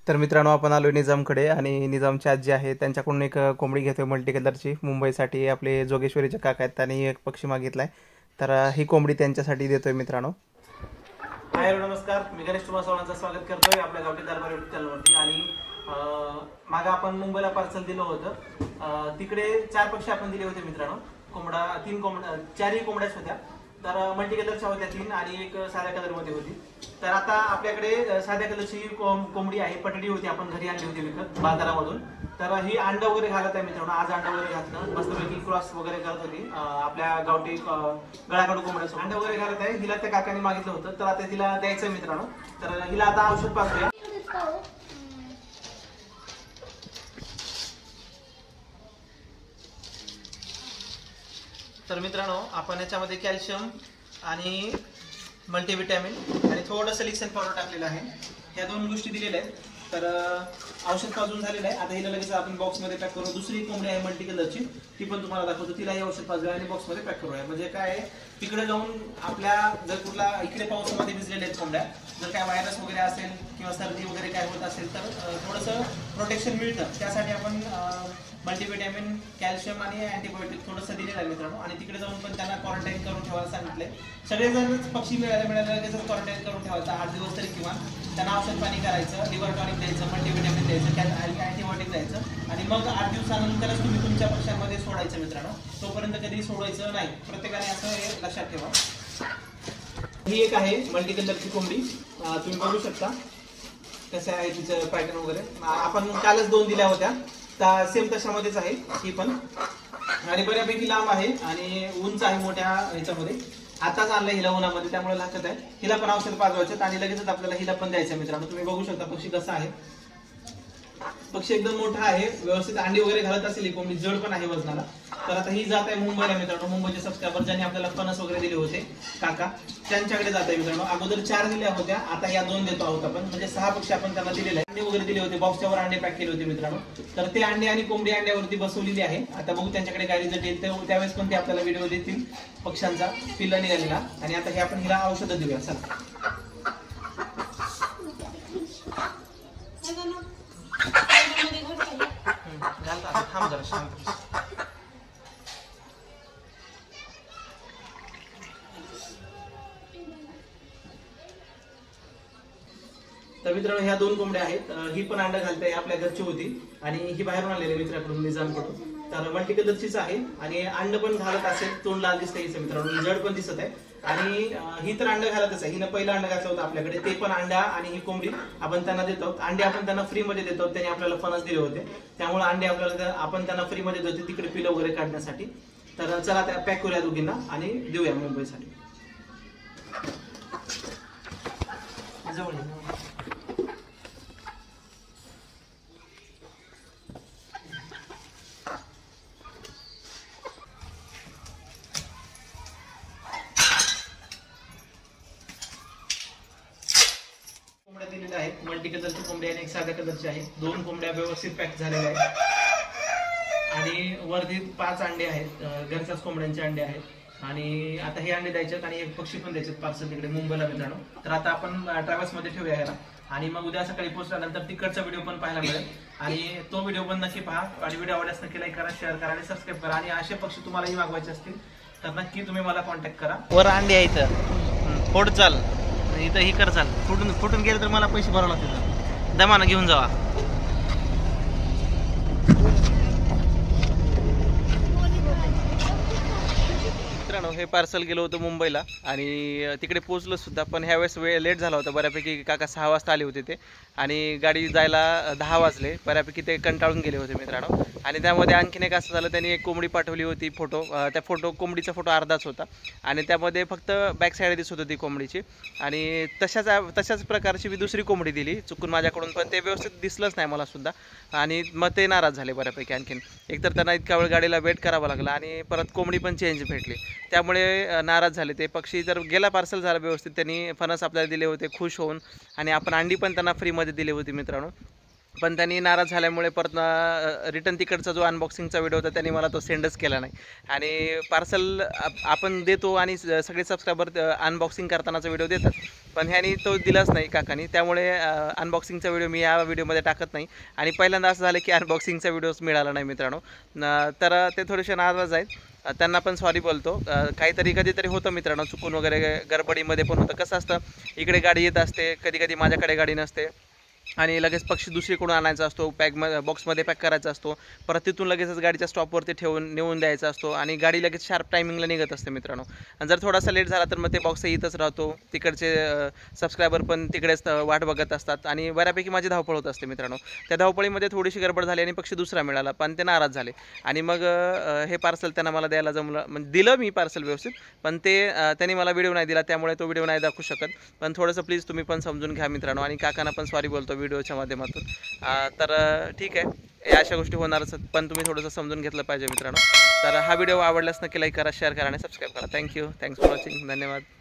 तर मित्रांनो आपण आलो निजामकडे आणि निजामची आजी आहे त्यांच्याकडून एक कोंबडी घेतोय मल्टी कलरची मुंबईसाठी आपले जोगेश्वरीचे काका आहेत त्यांनी एक पक्षी मागितलाय तर ही कोंबडी त्यांच्यासाठी देतोय मित्रांनो। हाय नमस्कार मी गणेश तुम्हा सर्वांचं स्वागत करतोय आपल्या गावठी दरबार YouTube चॅनलवरती। आणि मागे आपण मुंबईला पार्सल दिलं होतं तिकडे 4 पक्षी आपण दिले होते मित्रांनो। कोंबडा 3 कोंबड्या 4ही कोंबड्याच होत्या तर मल्टी कलरच्या होत्या 3 आणि एक साध्या कलर मध्ये होती। तर आता आपल्याकडे साध्या कलरची कोंबडी आहे पटडी होती आपण घरी आणली होती विकत बाजारामधून। तर ही अंडा वगैरे घालत आहे मित्रांनो आज अंडा वगैरे घातलं मस्तपैकी क्रॉस वगैरे करत होती आपल्या गावठी गळाकडू कोंबड्या अंडा वगैरे घालत आहे। हिला त्या काकांनी मागितलं होतं तर आता तिला द्यायचं मित्रांनो। तर हिला आता औषध पाजूया। तर मित्रांनो आपण याच्यामध्ये कॅल्शियम आणि मल्टीविटॅमिन आणि थोडंसं लिक्सन पावडर टाकलेलं आहे ह्या 2 गोष्टी दिलेल्या आहेत। तर औषध पाजून झालेलं आहे आता हिला लगेच आपण बॉक्स मध्ये पॅक करू। दुसरी कोंबडी आहे मल्टी कलरची ती पण तुम्हाला दाखवतो तिलाही औषध पाजूया आणि बॉक्स मध्ये पॅक करूया। म्हणजे काय आहे तिकडे जाऊन आपल्या जर कुठला इकडे पावसामध्ये भिजलेल्या आहेत कोंबड्या जर काय व्हायरस वगैरे असेल किंवा सर्दी वगैरे काय होत असेल तर थोडंसं प्रोटेक्शन मिळतं त्यासाठी आपण मल्टीविटॅमिन कॅल्शियम आणि अँटीबायोटिक थोडंसं दिलेलं आहे मित्रांनो। आणि तिकडे जाऊन पण त्यांना क्वारंटाईन करून ठेवायला सांगितलंय। सगळेजण पक्षी मिळायला लगेच क्वारंटाईन करून ठेवायचं 8 दिवस तरी किंवा त्यांना औषध पाणी करायचं लिव्हर टॉनिक द्यायचं मल्टीविटॅमिन द्यायचं आणि अँटीबायोटिक द्यायचं आणि मग 8 दिवसानंतरच तुम्ही तुमच्या पक्ष्यांमध्ये सोडायचं मित्रांनो। तोपर्यंत कधी सोडायचं नाही प्रत्येकाने असं हे लक्षात ठेवा। ही एक आहे मल्टी कलरची कोंबडी तुम्ही बघू शकता कसं आहे तिचं पॅटर्न वगैरे आपण कालच 2 दिल्या होत्या सेम तशामध्येच आहे ही पण आणि बऱ्यापैकी लांब आहे आणि उंच आहे मोठ्या ह्याच्यामध्ये। आताच आणलं हिला उन्हामध्ये त्यामुळे लक्षात आहे हिला पण औषध पाजवायचं आणि लगेचच आपल्याला हिला पण द्यायचं मित्रांनो। तुम्ही बघू शकता पक्षी कसा आहे पक्षी एकदम मोठा आहे व्यवस्थित अंडी वगैरे घालत असेल ही कोंबडी जड पण आहे वजनाला। तर आता ही जात आहे मुंबईला मित्रांनो। मुंबईचे सबस्क्रायबर ज्यांनी आपल्याला फणस वगैरे दिले होते काका त्यांच्याकडे जात आहे मित्रांनो। अगोदर 4 दिल्या होत्या आता या 2 देतो आहोत आपण म्हणजे 6 पक्षी आपण त्यांना दिलेले अंडे वगैरे दिले होते बॉक्सच्या वर अंडे पॅक केले होते मित्रांनो। तर ते अंडे आणि कोंबडी अंड्यावरती बसवलेली आहे आता बघू त्यांच्याकडे काय रिझल्ट येईल त्यावेळेस पण ते आपल्याला व्हिडिओ देतील पक्ष्यांचा पिल्ला निघालेला। आणि आता हे आपण हिला औषध देऊया चला। तर मित्रांनो ह्या 2 कोंबड्या आहेत ही पण अंडा घालते आपल्या घरची होती आणि ही बाहेरून आलेली मित्राकडून निजामकडून। तर मल्टी कलरचीच आहे आणि अंड पण घालत असेल तोंड लाल दिसतंय हिचं मित्रांनो जड पण दिसत आहे आणि ही तर अंड घालतच आहे। हिनं पहिला अंडा घातला होता आपल्याकडे ते पण अंडा आणि ही कोंबडी आपण त्यांना देतो अंडे आपण त्यांना फ्री मध्ये देतो त्यांनी आपल्याला फणस दिले होते त्यामुळे अंडे आपल्याला आपण त्यांना फ्री मध्ये देतो तिकडे पिलं वगैरे काढण्यासाठी। तर चला त्या पॅक करूया दोघींना आणि देऊया मुंबईसाठी। दिलेले आहेत मल्टी कलरची कोंबडी आणि एक साध्या कलरची आहे 2 कोंबड्या व्यवस्थित पॅक झालेल्या आहेत आणि वरती 5 अंडे आहेत घरच्याच कोंबड्यांचे अंडे आहेत आणि आता हे अंडे द्यायचे आणि एक पक्षी पण द्यायचे पार्सल तिकडे मुंबईला मित्रांनो। तर आता आपण ट्रॅव्हल्स मध्ये ठेवूया ह्याला आणि मग उद्या सकाळी पोहोचल्यानंतर तिकडचा व्हिडिओ पण पाहायला मिळेल आणि तो व्हिडिओ पण नक्की पहा आणि व्हिडिओ आवडल्यास नक्की लाईक करा शेअर करा आणि सबस्क्राईब करा। आणि असे पक्षी तुम्हालाही मागवायचे असतील तर नक्की तुम्ही मला कॉन्टॅक्ट करा। वर अंडे आहे इथं फोड चाल इथं ही कर चाल फुटून गेलं तर मला पैसे भरावे लागतील दमानं घेऊन जावा। मित्रांनो हे पार्सल गेलो होतं मुंबईला आणि तिकडे पोहोचलो सुद्धा पण ह्यावेळेस वेळ लेट झाला होता बऱ्यापैकी काका 6 वाजता आले होते ते आणि गाडी जायला 10 वाजले बऱ्यापैकी ते कंटाळून गेले होते मित्रांनो। आणि त्यामध्ये आणखीन एक असं झालं त्यांनी एक कोंबडी पाठवली होती फोटो त्या कोंबडीचा फोटो अर्धाच होता आणि त्यामध्ये फक्त बॅक साईड दिसत होती कोंबडीची आणि तशाच प्रकारची मी दुसरी कोंबडी दिली चुकून माझ्याकडून पण ते व्यवस्थित दिसलंच नाही मला सुद्धा आणि मग ते नाराज झाले बऱ्यापैकी। आणखीन एकतर त्यांना इतका वेळ गाडीला वेट करावा लागला आणि परत कोंबडी पण चेंज भेटली त्यामुळे नाराज झाले ते पक्षी। जर गेला पार्सल झाला व्यवस्थित त्यांनी फणस आपल्याला दिले होते खुश होऊन आणि आपण अंडी पण त्यांना फ्रीमध्ये दिली होती मित्रांनो। पण त्यांनी नाराज झाल्यामुळे परत रिटर्न तिकडचा जो अनबॉक्सिंगचा व्हिडिओ होता त्यांनी मला तो सेंडच केला नाही. आणि पार्सल आपण देतो आणि सगळे सबस्क्रायबर अनबॉक्सिंग करतानाचा व्हिडिओ देतात, पण ह्यानी तो दिलाच नाही काकानी. त्यामुळे अनबॉक्सिंगचा व्हिडिओ मी या व्हिडिओमध्ये टाकत नाही. आणि पहिल्यांदा असं झालं की अनबॉक्सिंगचा व्हिडिओच मिळाला नाही मित्रांनो. तर ते थोडेसे नाराज आहेत, त्यांना पण सॉरी बोलतो. काहीतरी कधीतरी होतं मित्रांनो, चुकून वगैरे गडबडीमध्ये पण होतं. कसं असतं, इकडे गाडी येत असते, कधी कधी माझ्याकडे गाडी नसते आणि लगेच पक्षी दुसरीकडून आणायचा असतो, बॉक्समध्ये पॅक करायचा असतो, परत तिथून लगेचच गाडीच्या स्टॉपवरती नेऊन द्यायचा असतो आणि गाडी लगेच शार्प टायमिंगला निघत असते मित्रांनो. आणि जर थोडासा लेट झाला तर मग ते बॉक्स इथंच राहतो. तिकडचे सबस्क्रायबर पण तिकडेच वाट बघत असतात आणि बऱ्यापैकी माझी धावपळ होत असते मित्रांनो. त्या धावपळीमध्ये थोडीशी गडबड झाली आणि पक्षी दुसरा मिळाला, पण ते नाराज झाले. आणि मग हे पार्सल त्यांना मला द्यायला जमलं, म्हणजे दिलं मी पार्सल व्यवस्थित, पण ते त्यांनी मला व्हिडिओ नाही दिला, त्यामुळे तो व्हिडिओ नाही दाखवू शकत. पण थोडंसं प्लीज तुम्ही पण समजून घ्या मित्रांनो. आणि काकांना पण सॉरी बोलतो व्हिडिओच्या माध्यमातून. तर ठीक आहे, या अशा गोष्टी होणारच, पण तुम्ही थोडंसं समजून घेतलं पाहिजे मित्रांनो. तर हा व्हिडिओ आवडल्यास नक्की लाईक करा, शेअर करा आणि सबस्क्राईब करा. Thanks for watching. धन्यवाद.